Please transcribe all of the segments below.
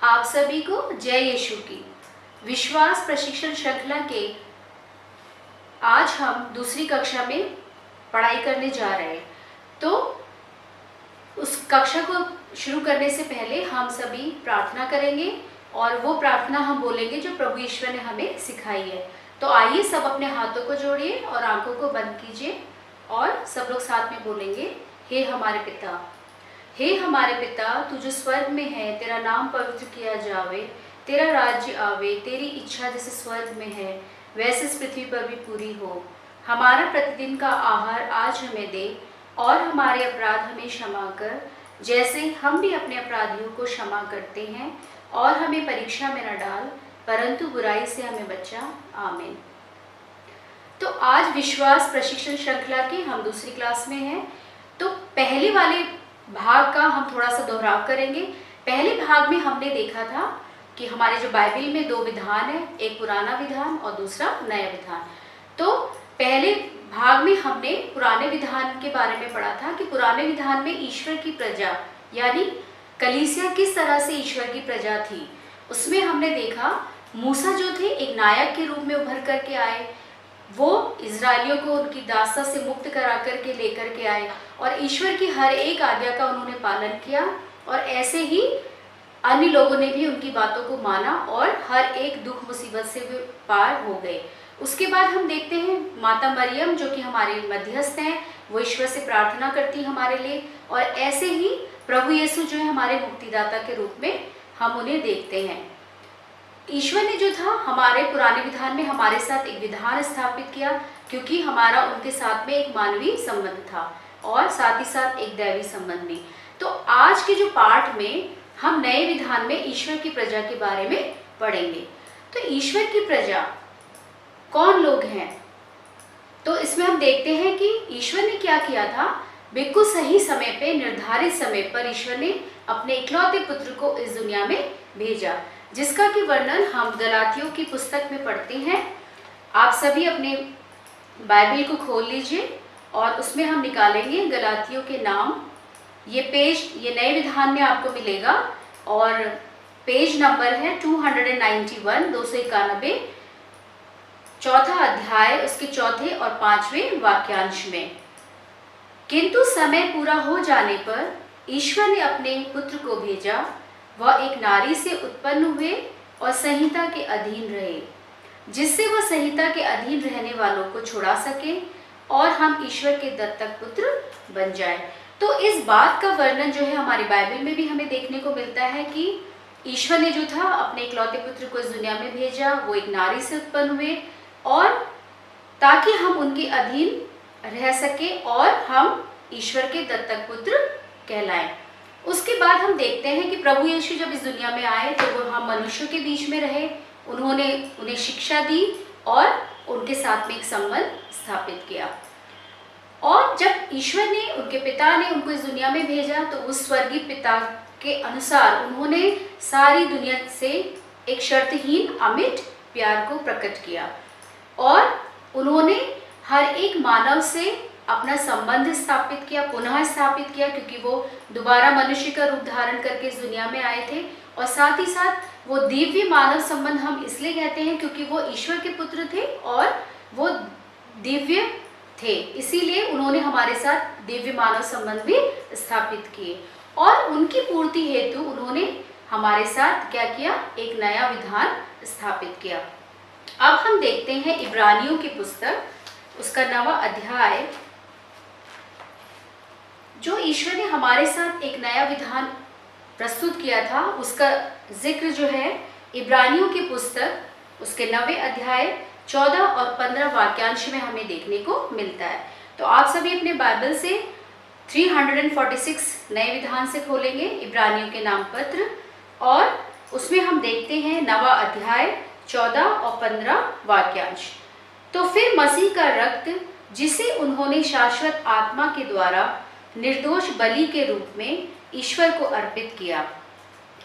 आप सभी को जय यीशु की। विश्वास प्रशिक्षण श्रृंखला के आज हम दूसरी कक्षा में पढ़ाई करने जा रहे हैं। तो उस कक्षा को शुरू करने से पहले हम सभी प्रार्थना करेंगे और वो प्रार्थना हम बोलेंगे जो प्रभु ईश्वर ने हमें सिखाई है। तो आइए सब अपने हाथों को जोड़िए और आंखों को बंद कीजिए और सब लोग साथ में बोलेंगे, हे हमारे पिता, हे हमारे पिता, तू जो स्वर्ग में है, तेरा नाम पवित्र किया जावे, तेरा राज्य आवे, तेरी इच्छा जैसे स्वर्ग में है वैसे इस पृथ्वी पर भी पूरी हो। हमारा प्रतिदिन का आहार आज हमें दे और हमारे अपराध हमें क्षमा कर जैसे हम भी अपने अपराधियों को क्षमा करते हैं, और हमें परीक्षा में न डाल परंतु बुराई से हमें बचा। आमीन। तो आज विश्वास प्रशिक्षण श्रृंखला की हम दूसरी क्लास में हैं। तो पहले वाले भाग का हम थोड़ा सा दोहराव करेंगे। पहले भाग में हमने देखा था कि हमारे जो बाइबल में दो विधान है, एक पुराना विधान और दूसरा नया विधान। तो पहले भाग में हमने पुराने विधान के बारे में पढ़ा था कि पुराने विधान में ईश्वर की प्रजा यानी कलीसिया किस तरह से ईश्वर की प्रजा थी। उसमें हमने देखा मूसा जो थे एक नायक के रूप में उभर करके आए, वो इजरायलियों को उनकी दास्ता से मुक्त करा करके लेकर के आए और ईश्वर की हर एक आज्ञा का उन्होंने पालन किया, और ऐसे ही अन्य लोगों ने भी उनकी बातों को माना और हर एक दुख मुसीबत से वे पार हो गए। उसके बाद हम देखते हैं माता मरियम जो कि हमारे मध्यस्थ हैं, वो ईश्वर से प्रार्थना करती है हमारे लिए, और ऐसे ही प्रभु यीशु जो है हमारे मुक्तिदाता के रूप में हम उन्हें देखते हैं। ईश्वर ने जो था हमारे पुराने विधान में हमारे साथ एक विधान स्थापित किया, क्योंकि हमारा उनके साथ में एक मानवीय संबंध था और साथ ही साथ एक दैवी संबंध भी। तो आज के जो पाठ में हम नए विधान में ईश्वर की प्रजा के बारे में पढ़ेंगे। तो ईश्वर की प्रजा कौन लोग हैं? तो इसमें हम देखते हैं कि ईश्वर ने क्या किया था। बिल्कुल सही समय पे, निर्धारित समय पर ईश्वर ने अपने इकलौते पुत्र को इस दुनिया में भेजा, जिसका कि वर्णन हम गलातियों की पुस्तक में पढ़ते हैं। आप सभी अपने बाइबल को खोल लीजिए और उसमें हम निकालेंगे गलातियों के नाम। ये पेज ये नए विधान में आपको मिलेगा और पेज नंबर है 291, 291, चौथा अध्याय, उसके चौथे और पांचवें वाक्यांश में। किंतु समय पूरा हो जाने पर ईश्वर ने अपने पुत्र को भेजा। वह एक नारी से उत्पन्न हुए और संहिता के अधीन रहे, जिससे वह संहिता के अधीन रहने वालों को छुड़ा सके और हम ईश्वर के दत्तक पुत्र बन जाए। तो इस बात का वर्णन जो है हमारी बाइबल में भी हमें देखने को मिलता है कि ईश्वर ने जो था अपने इकलौते पुत्र को इस दुनिया में भेजा, वो एक नारी से उत्पन्न हुए और ताकि हम उनके अधीन रह सके और हम ईश्वर के दत्तक पुत्र कहलाएं। उसके बाद हम देखते हैं कि प्रभु यीशु जब इस दुनिया में आए तो वो हम मनुष्यों के बीच में रहे, उन्होंने उन्हें शिक्षा दी और उनके साथ में एक संबंध स्थापित किया। और जब ईश्वर ने, उनके पिता ने उनको इस दुनिया में भेजा तो उस स्वर्गीय पिता के अनुसार उन्होंने सारी दुनिया से एक शर्तहीन अमिट प्यार को प्रकट किया और उन्होंने हर एक मानव से अपना संबंध स्थापित किया, पुनः स्थापित किया, क्योंकि वो दोबारा मनुष्य का रूप धारण करके इस दुनिया में आए थे। और साथ ही साथ वो दिव्य मानव संबंध हम इसलिए कहते हैं क्योंकि वो ईश्वर के पुत्र थे और वो दिव्य थे, इसीलिए उन्होंने हमारे साथ दिव्य मानव संबंध भी स्थापित किए। और उनकी पूर्ति हेतु उन्होंने हमारे साथ क्या किया? एक नया विधान स्थापित किया। अब हम देखते हैं इब्रानियों की पुस्तक, उसका 9वां अध्याय, जो ईश्वर ने हमारे साथ एक नया विधान प्रस्तुत किया था, उसका जिक्र जो है इब्रानियों की पुस्तक उसके 9वें अध्याय 14 और 15 वाक्यांश में हमें देखने को मिलता है। तो आप सभी अपने बाइबल से 346 नए विधान से खोलेंगे इब्रानियों के नाम पत्र, और उसमें हम देखते हैं 9वां अध्याय 14 और 15 वाक्यांश। तो फिर मसीह का रक्त, जिसे उन्होंने शाश्वत आत्मा के द्वारा निर्दोष बलि के रूप में ईश्वर को अर्पित किया,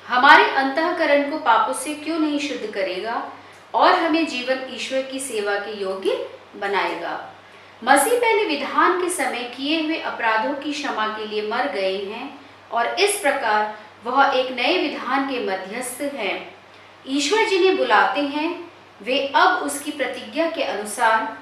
हमारे अंतःकरण को पापों से क्यों नहीं शुद्ध करेगा और हमें जीवन ईश्वर की सेवा के योग्य बनाएगा। मसीह पहले विधान के समय किए हुए अपराधों की क्षमा के लिए मर गए हैं और इस प्रकार वह एक नए विधान के मध्यस्थ हैं। ईश्वर जिन्हें बुलाते हैं वे अब उसकी प्रतिज्ञा के अनुसार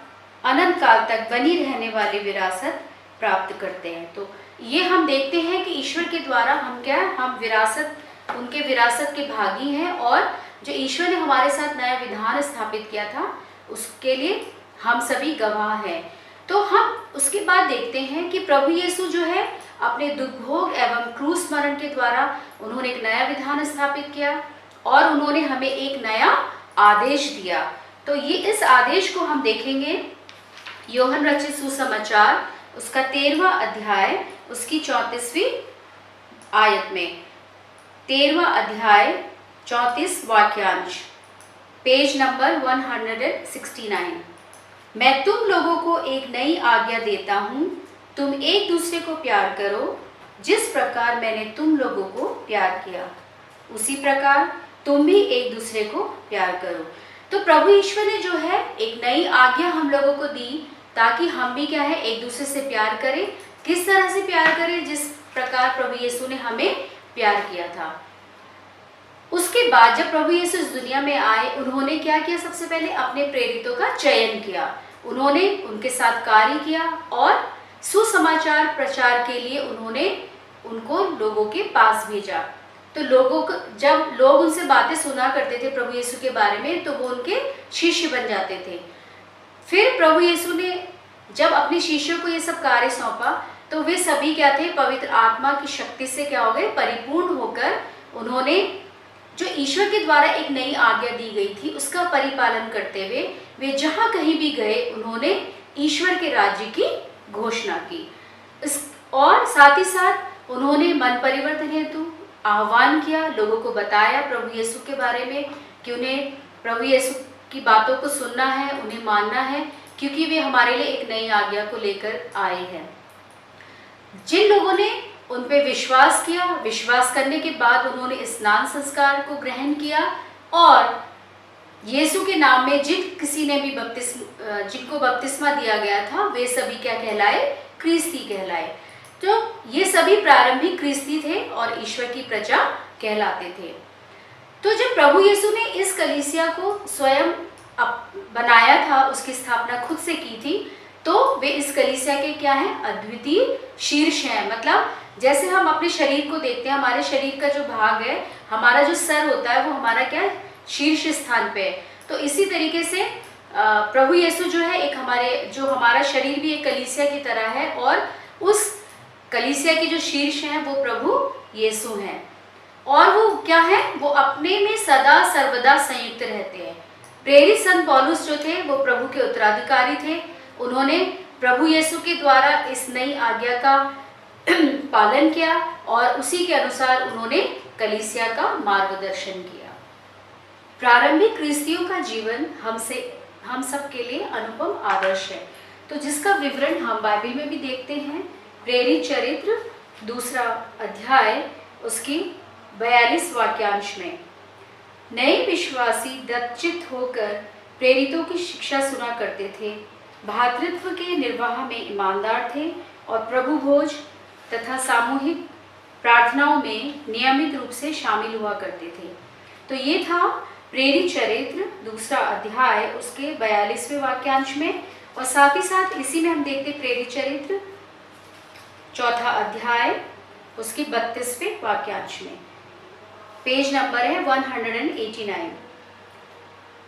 अनंत काल तक बनी रहने वाली विरासत प्राप्त करते हैं। तो ये हम देखते हैं कि ईश्वर के द्वारा हम विरासत, उनके विरासत के भागी हैं, और जो ईश्वर ने हमारे साथ नया विधान स्थापित किया था उसके लिए हम सभी गवाह हैं। तो हम उसके बाद देखते हैं कि प्रभु यीशु जो है अपने दुख भोग एवं क्रूस मरण के द्वारा उन्होंने एक नया विधान स्थापित किया और उन्होंने हमें एक नया आदेश दिया। तो ये इस आदेश को हम देखेंगे यूहन्ना रचित सुसमाचार उसका 13वां अध्याय उसकी 34वीं आयत में। 13वां अध्याय 34 वाक्यांश, पेज नंबर 169। मैं तुम लोगों को एक नई आज्ञा देता हूँ, तुम एक दूसरे को प्यार करो। जिस प्रकार मैंने तुम लोगों को प्यार किया उसी प्रकार तुम भी एक दूसरे को प्यार करो। तो प्रभु ईश्वर ने जो है एक नई आज्ञा हम लोगों को दी ताकि हम भी क्या है एक दूसरे से प्यार करें। किस तरह से प्यार करें? जिस प्रकार प्रभु यीशु ने हमें प्यार किया था। उसके बाद जब प्रभु यीशु इस दुनिया में आए, उन्होंने क्या किया? सबसे पहले अपने प्रेरितों का चयन किया, उन्होंने उनके साथ कार्य किया और सुसमाचार प्रचार के लिए उन्होंने उनको लोगों के पास भेजा। तो लोगों को, जब लोग उनसे बातें सुना करते थे प्रभु यीशु के बारे में, तो वो उनके शिष्य बन जाते थे। फिर प्रभु यीशु ने जब अपने शिष्यों को ये सब कार्य सौंपा तो वे सभी क्या थे? पवित्र आत्मा की शक्ति से क्या हो गए? परिपूर्ण होकर उन्होंने जो ईश्वर के द्वारा एक नई आज्ञा दी गई थी उसका परिपालन करते हुए वे जहाँ कहीं भी गए उन्होंने ईश्वर के राज्य की घोषणा की। और साथ ही साथ उन्होंने मन परिवर्तन हेतु आह्वान किया, लोगों को बताया प्रभु यीशु के बारे में कि उन्हें प्रभु यीशु की बातों को सुनना है, उन्हें मानना है, क्योंकि वे हमारे लिए एक नई आज्ञा को लेकर आए हैं। जिन लोगों ने उन पे विश्वास किया, विश्वास करने के बाद उन्होंने स्नान संस्कार को ग्रहण किया और यीशु के नाम में किसी ने भी जिनको बपतिस्मा दिया गया था वे सभी क्या कहलाए? क्रिस्ती कहलाए। तो ये सभी प्रारंभिक क्रिस्ती थे और ईश्वर की प्रजा कहलाते थे। तो जब प्रभु यीशु ने इस कलीसिया को स्वयं बनाया था, उसकी स्थापना खुद से की थी, तो वे इस कलीसिया के क्या हैं? अद्वितीय शीर्ष हैं। मतलब जैसे हम अपने शरीर को देखते हैं, हमारे शरीर का जो भाग है, हमारा जो सर होता है वो हमारा क्या है? शीर्ष स्थान पे है। तो इसी तरीके से प्रभु यीशु जो है हमारा शरीर भी एक कलीसिया की तरह है और उस कलीसिया की जो शीर्ष है वो प्रभु यीशु हैं। और वो क्या है? वो अपने में सदा सर्वदा संयुक्त रहते हैं। प्रेरित संत पौलुस जो थे वो प्रभु के उत्तराधिकारी थे। उन्होंने प्रभु यीशु के द्वारा इस नई आज्ञा का पालन किया और उसी के अनुसार उन्होंने कलीसिया का मार्गदर्शन किया। प्रारंभिक क्रिस्तियों का जीवन हम सब के लिए अनुपम आदर्श है। तो जिसका विवरण हम बाइबल में भी देखते हैं। प्रेरित चरित्र 2 अध्याय उसकी 42 वाक्यांश में, नए विश्वासी दत्तचित्त होकर प्रेरितों की शिक्षा सुना करते थे, भातृत्व के निर्वाह में ईमानदार थे और प्रभु भोज तथा सामूहिक प्रार्थनाओं में नियमित रूप से शामिल हुआ करते थे। तो ये था प्रेरित चरित्र 2 अध्याय उसके 42वें वाक्यांश में। और साथ ही साथ इसी में हम देखते प्रेरित चरित्र 4 अध्याय उसके 32वें वाक्यांश में, पेज नंबर है 189।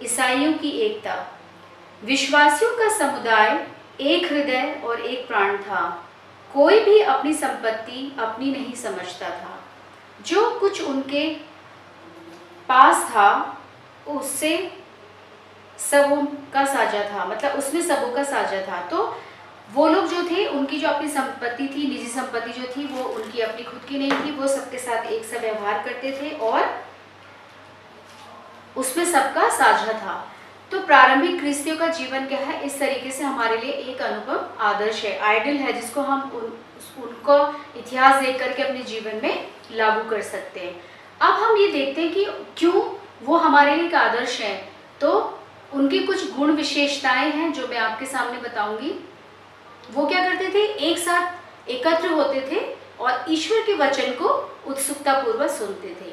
ईसाइयों की एकता। विश्वासियों का समुदाय एक हृदय और एक प्राण था। कोई भी अपनी संपत्ति अपनी नहीं समझता था। जो कुछ उनके पास था उससे सबों का साझा था, मतलब उसमें सबों का साझा था। तो वो लोग जो थे उनकी जो अपनी संपत्ति थी, निजी संपत्ति जो थी वो उनकी अपनी खुद की नहीं थी, वो सबके साथ एक सा व्यवहार करते थे और उसमें सबका साझा था। तो प्रारंभिक क्रिस्तियों का जीवन क्या है? इस तरीके से हमारे लिए एक अनुपम आदर्श है, आइडल है, जिसको हम उनको इतिहास देख करके अपने जीवन में लागू कर सकते हैं। अब हम ये देखते हैं कि क्यों वो हमारे लिए एक आदर्श है। तो उनकी कुछ गुण विशेषताएं हैं जो मैं आपके सामने बताऊंगी। वो क्या करते थे? एक साथ एकत्र होते थे और ईश्वर के वचन को उत्सुकता पूर्वक सुनते थे।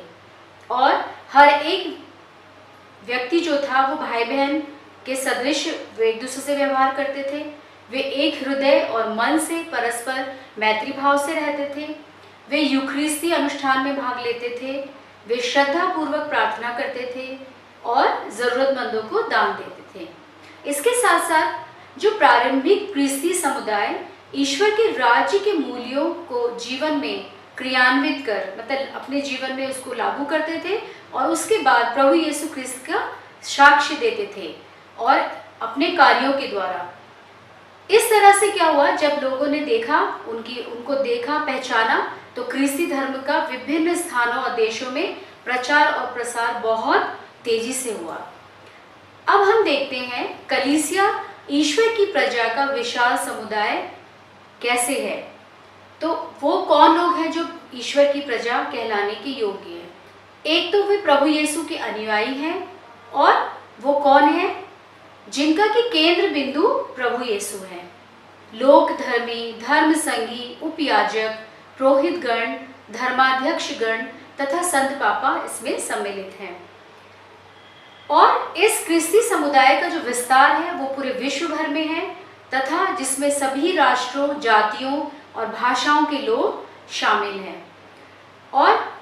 और हर एक व्यक्ति जो था वो भाई बहन के सदृश वे एक दूसरे से व्यवहार करते थे। वे एक हृदय और मन से परस्पर मैत्री भाव से रहते थे। वे यूखरिस्ती अनुष्ठान में भाग लेते थे। वे श्रद्धा पूर्वक प्रार्थना करते थे और जरूरतमंदों को दान देते थे। इसके साथ साथ जो प्रारंभिक ख्रिस्ती समुदाय ईश्वर के राज्य के मूल्यों को जीवन में क्रियान्वित कर मतलब अपने जीवन में उसको लागू करते थे और उसके बाद प्रभु यीशु ख्रिस्त का साक्ष्य देते थे और अपने कार्यों के द्वारा। इस तरह से क्या हुआ, जब लोगों ने देखा उनको देखा पहचाना तो ख्रिस्ती धर्म का विभिन्न स्थानों और देशों में प्रचार और प्रसार बहुत तेजी से हुआ। अब हम देखते हैं कलीसिया ईश्वर की प्रजा का विशाल समुदाय कैसे है। तो वो कौन लोग हैं जो ईश्वर की प्रजा कहलाने के योग्य है। एक तो वे प्रभु यीशु के अनुयायी हैं और वो कौन है, जिनका कि केंद्र बिंदु प्रभु यीशु है। लोक धर्मी, धर्म संगी, उपयाजक, पुरोहित गण, धर्माध्यक्ष गण तथा संत पापा इसमें सम्मिलित हैं। और इस ख्रिस्ती समुदाय का जो विस्तार है वो पूरे विश्व भर में है तथा जिसमें सभी राष्ट्रों, जातियों और भाषाओं के लोग शामिल हैं। और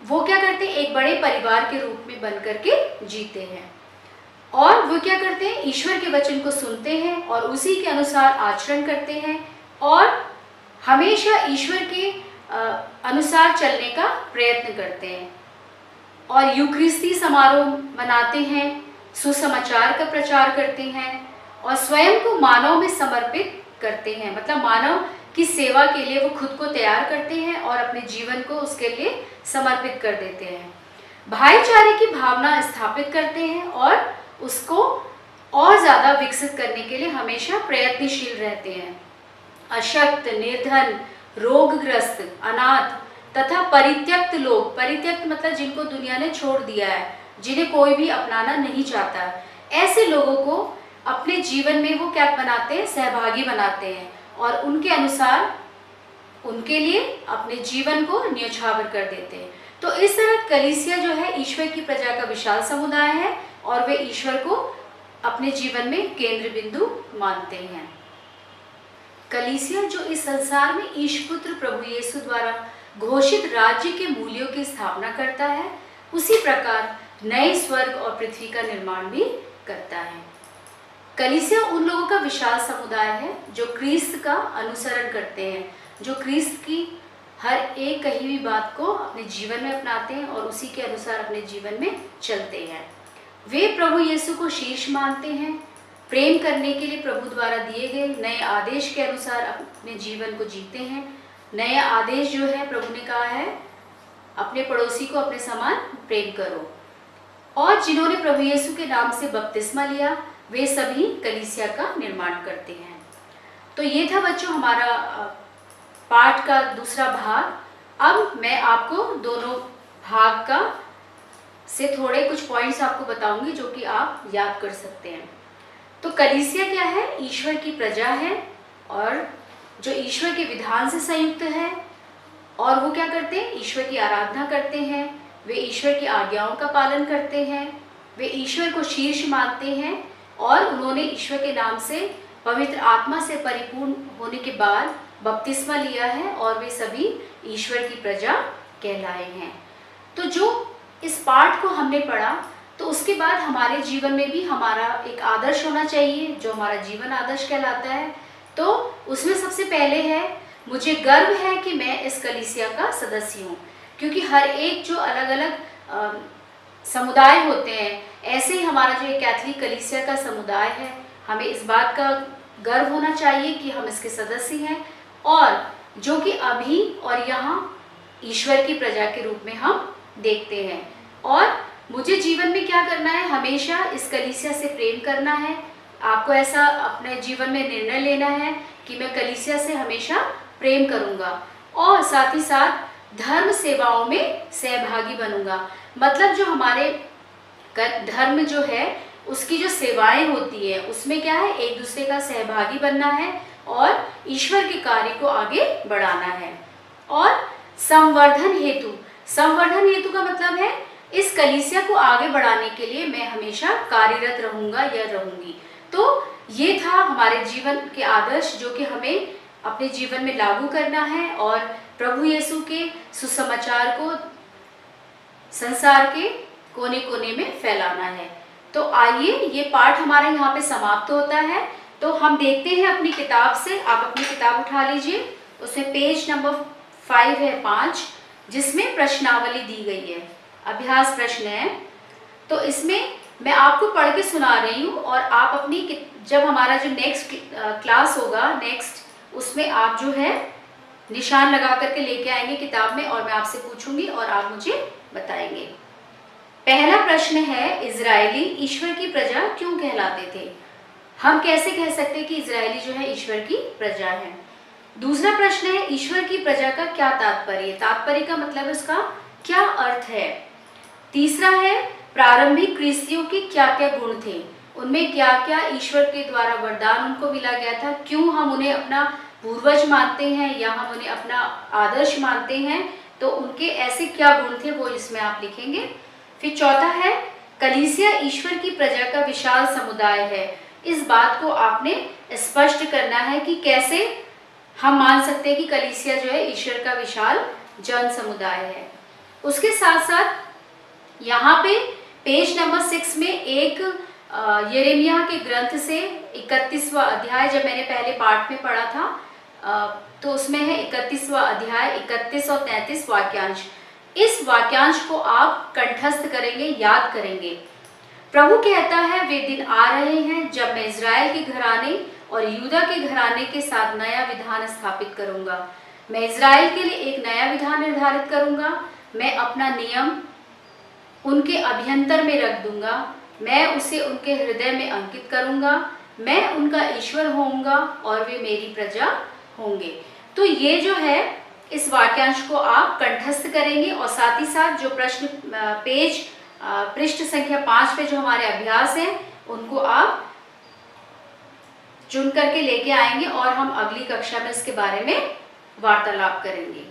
वो क्या करते हैं, एक बड़े परिवार के रूप में बन करके जीते हैं। और वो क्या करते हैं, ईश्वर के वचन को सुनते हैं और उसी के अनुसार आचरण करते हैं और हमेशा ईश्वर के अनुसार चलने का प्रयत्न करते हैं। और यूखरिस्ती समारोह मनाते हैं, सुसमाचार का प्रचार करते हैं और स्वयं को मानव में समर्पित करते हैं। मतलब मानव की सेवा के लिए वो खुद को तैयार करते हैं और अपने जीवन को उसके लिए समर्पित कर देते हैं। भाईचारे की भावना स्थापित करते हैं और उसको और ज़्यादा विकसित करने के लिए हमेशा प्रयत्नशील रहते हैं। अशक्त, निर्धन, रोगग्रस्त, अनाथ तथा परित्यक्त लोग, परित्यक्त मतलब जिनको दुनिया ने छोड़ दिया है, जिन्हें कोई भी अपनाना नहीं चाहता, ऐसे लोगों को अपने जीवन में वो क्या बनाते हैं, सहभागी बनाते हैं और उनके अनुसार उनके लिए अपने जीवन को न्यौछावर कर देते हैं। तो इस तरह कलीसिया जो है ईश्वर की प्रजा का विशाल समुदाय है और वे ईश्वर को अपने जीवन में केंद्र बिंदु मानते हैं। कलीसिया जो इस संसार में ईश्वर पुत्र प्रभु यीशु द्वारा घोषित राज्य के मूल्यों की स्थापना करता है, उसी प्रकार नए स्वर्ग और पृथ्वी का निर्माण भी करता है। कलीसिया उन लोगों का विशाल समुदाय है जो क्रिस्त का अनुसरण करते हैं, जो क्रिस्त की हर एक कही हुई बात को अपने जीवन में अपनाते हैं और उसी के अनुसार अपने जीवन में चलते हैं। वे प्रभु यीशु को शीर्ष मानते हैं, प्रेम करने के लिए प्रभु द्वारा दिए गए नए आदेश के अनुसार अपने जीवन को जीते हैं। नया आदेश जो है प्रभु ने कहा है, अपने पड़ोसी को अपने समान प्रेम करो। और जिन्होंने प्रभु यीशु के नाम से बपतिस्मा लिया वे सभी कलीसिया का निर्माण करते हैं। तो ये था बच्चों हमारा पाठ का दूसरा भाग। अब मैं आपको दोनों भाग का से थोड़े कुछ पॉइंट्स आपको बताऊंगी जो कि आप याद कर सकते हैं। तो कलीसिया क्या है, ईश्वर की प्रजा है और जो ईश्वर के विधान से संयुक्त है और वो क्या करते हैं, ईश्वर की आराधना करते हैं, वे ईश्वर की आज्ञाओं का पालन करते हैं, वे ईश्वर को शीर्ष मानते हैं और उन्होंने ईश्वर के नाम से पवित्र आत्मा से परिपूर्ण होने के बाद बपतिस्मा लिया है और वे सभी ईश्वर की प्रजा कहलाए हैं। तो जो इस पाठ को हमने पढ़ा तो उसके बाद हमारे जीवन में भी हमारा एक आदर्श होना चाहिए जो हमारा जीवन आदर्श कहलाता है। तो उसमें सबसे पहले है, मुझे गर्व है कि मैं इस कलीसिया का सदस्य हूँ, क्योंकि हर एक जो अलग अलग समुदाय होते हैं, ऐसे ही हमारा जो कैथलिक कलीसिया का समुदाय है, हमें इस बात का गर्व होना चाहिए कि हम इसके सदस्य हैं और जो कि अभी और यहाँ ईश्वर की प्रजा के रूप में हम देखते हैं। और मुझे जीवन में क्या करना है, हमेशा इस कलीसिया से प्रेम करना है। आपको ऐसा अपने जीवन में निर्णय लेना है कि मैं कलीसिया से हमेशा प्रेम करूँगा और साथ ही साथ धर्म सेवाओं में सहभागी बनूंगा। मतलब जो हमारे धर्म जो है उसकी जो सेवाएं होती है उसमें क्या है, एक दूसरे का सहभागी बनना है और ईश्वर के कार्य को आगे बढ़ाना है। और संवर्धन हेतु। संवर्धन हेतु का मतलब है इस कलीसिया को आगे बढ़ाने के लिए मैं हमेशा कार्यरत रहूंगा या रहूंगी। तो ये था हमारे जीवन के आदर्श जो कि हमें अपने जीवन में लागू करना है और प्रभु यीशु के सुसमाचार को संसार के कोने कोने में फैलाना है। तो आइए, ये पाठ हमारा यहाँ पे समाप्त होता है। तो हम देखते हैं अपनी किताब से। आप अपनी किताब उठा लीजिए, उसमें पेज नंबर 5 है, 5, जिसमें प्रश्नावली दी गई है, अभ्यास प्रश्न है। तो इसमें मैं आपको पढ़ के सुना रही हूँ और आप अपनी जब हमारा जो नेक्स्ट क्लास होगा नेक्स्ट, उसमें आप जो है निशान लगा करके लेके आएंगे किताब में और मैं आपसे पूछूंगी और आप मुझे बताएंगे। पहला प्रश्न है, इजरायली ईश्वर की प्रजा क्यों कहलाते थे? हम कैसे कह सकते हैं कि इजरायली जो है ईश्वर की प्रजा है? दूसरा प्रश्न है, ईश्वर की प्रजा का क्या तात्पर्य? तात्पर्य का मतलब उसका क्या अर्थ है? तीसरा है, प्रारंभिक क्रिस्तियों के क्या क्या गुण थे? उनमें क्या क्या ईश्वर के द्वारा वरदान उनको मिला गया था? क्यों हम उन्हें अपना पूर्वज मानते हैं या हम उन्हें अपना आदर्श मानते हैं? तो उनके ऐसे क्या गुण थे वो इसमें आप लिखेंगे। फिर चौथा है, कलीसिया ईश्वर की प्रजा का विशाल समुदाय है। इस बात को आपने स्पष्ट करना है कि कैसे हम मान सकते हैं कि कलीसिया जो है ईश्वर का विशाल जन समुदाय है। उसके साथ साथ यहाँ पे पेज नंबर 6 में एक यिर्मयाह के ग्रंथ से 31वां अध्याय, जब मैंने पहले पाठ में पढ़ा था तो उसमें है 31वां अध्याय 31 और 33 वाक्यांश। इस वाक्यांश को आप कंठस्थ करेंगे, याद करेंगे। प्रभु कहता है, वे दिन आ रहे हैं जब मैं इजराइल के घराने और यूदा के घराने के साथ नया विधान स्थापित करूंगा। मैं इजराइल के लिए एक नया विधान निर्धारित करूंगा। मैं अपना नियम उनके अभ्यंतर में रख दूंगा। मैं उसे उनके हृदय में अंकित करूंगा। मैं उनका ईश्वर होऊंगा और वे मेरी प्रजा होंगे। तो ये जो है इस वाक्यांश को आप कंठस्थ करेंगे और साथ ही साथ जो प्रश्न पेज पृष्ठ संख्या 5 पे जो हमारे अभ्यास हैं उनको आप चुन करके लेके आएंगे और हम अगली कक्षा में इसके बारे में वार्तालाप करेंगे।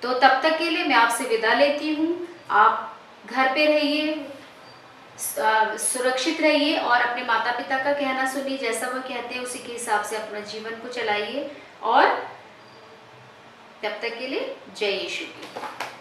तो तब तक के लिए मैं आपसे विदा लेती हूँ। आप घर पे रहिए, सुरक्षित रहिए और अपने माता पिता का कहना सुनिए, जैसा वो कहते हैं उसी के हिसाब से अपना जीवन को चलाइए। और तब तक के लिए जय यीशु की।